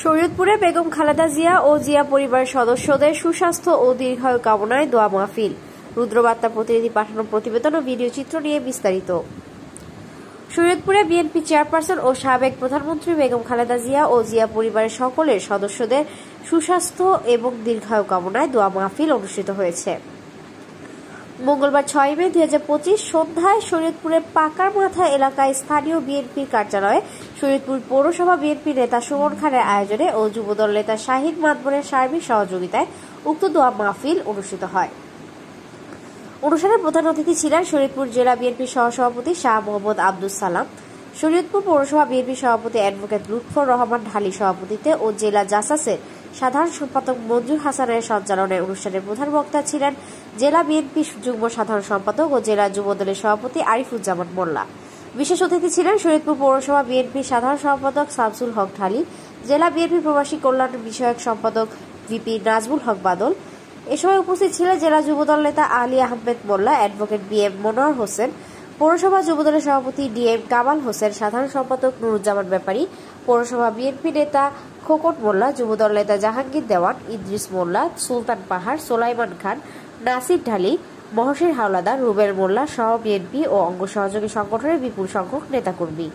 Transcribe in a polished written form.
শরীয়তপুরে বেগম খালেদা জিয়া ও জিয়া পরিবারের সদস্যদের সুস্বাস্থ্য ও দীর্ঘায়ু কামনায় দোয়া মাহফিল। রুদ্রবার্তা প্রতিনিধি পাঠানো প্রতিবেদন ও ভিডিও চিত্র নিয়ে বিস্তারিত। শরীয়তপুরে বিএনপি চেয়ারপারসন ও সাবেক প্রধানমন্ত্রী বেগম খালেদা জিয়া ও জিয়া পরিবারের সকলের সদস্যদের সুস্বাস্থ্য এবং দীর্ঘায়ু কামনায় দোয়া মাহফিল অনুষ্ঠিত হয়েছে। মঙ্গলবার 6 মে 2025 সন্ধ্যায় শরীয়তপুরের পাকার মাথা এলাকায় স্থানীয় বিএনপির কার্যালয়ে শরীয়তপুর পৌরসভা বিএনপি নেতা সুমন খানের আয়োজনে ও যুবদল নেতা শাহিদ মাতবরের সার্বিক সহযোগিতায় উক্ত দোয়া মাহফিল অনুষ্ঠিত হয়। অনুষ্ঠানে প্রধান অতিথি ছিলেন শরীয়তপুর জেলা বিএনপির সহসভাপতি শাহ মোহাম্মদ আব্দুস সালাম, শরীয়তপুর পৌরসভা বিএনপির সভাপতি অ্যাডভোকেট লুৎফর রহমান ঢালী সভাপতিত্বে ও জেলা জাসাসের সাধারণ সম্পাদক মঞ্জুর হাসানের সঞ্চালনায় অনুষ্ঠানের প্রধান বক্তা ছিলেন জেলা বিএনপি যুগ্ম সাধারণ সম্পাদক ও জেলা যুবদলের সভাপতি আরিফুজ্জামান মোল্লা। বিশেষ অতিথি ছিলেন শরীয়তপুর পৌরসভা বিএনপির সাধারণ সম্পাদক শামসুল হক ঢালী, জেলা বিএনপি প্রবাসী কল্যাণ বিষয়ক সম্পাদক ভিপি নাজমুল হক বাদল। এ সময় উপস্থিত ছিলেন জেলা যুবদল নেতা আলী আহমেদ মোল্লা, অ্যাডভোকেট বিএম মনোয়ার হোসেন, পৌরসভা যুবদলের সভাপতি ডিএম কামাল হোসেন, সাধারণ সম্পাদক নুরুজ্জামান ব্যাপারী, পৌরসভা বিএনপি নেতা খোকন মোল্লা, যুবদল নেতা জাহাঙ্গীর দেওয়ান, ইদ্রিস মোল্লা, সুলতান পাহাড়, সোলাইমান খান, নাসির ঢালী, মহসির হাওলাদার, রুবেল মোল্লা সহ বিএনপি ও অঙ্গ সহযোগী সংগঠনের বিপুল সংখ্যক নেতাকর্মী।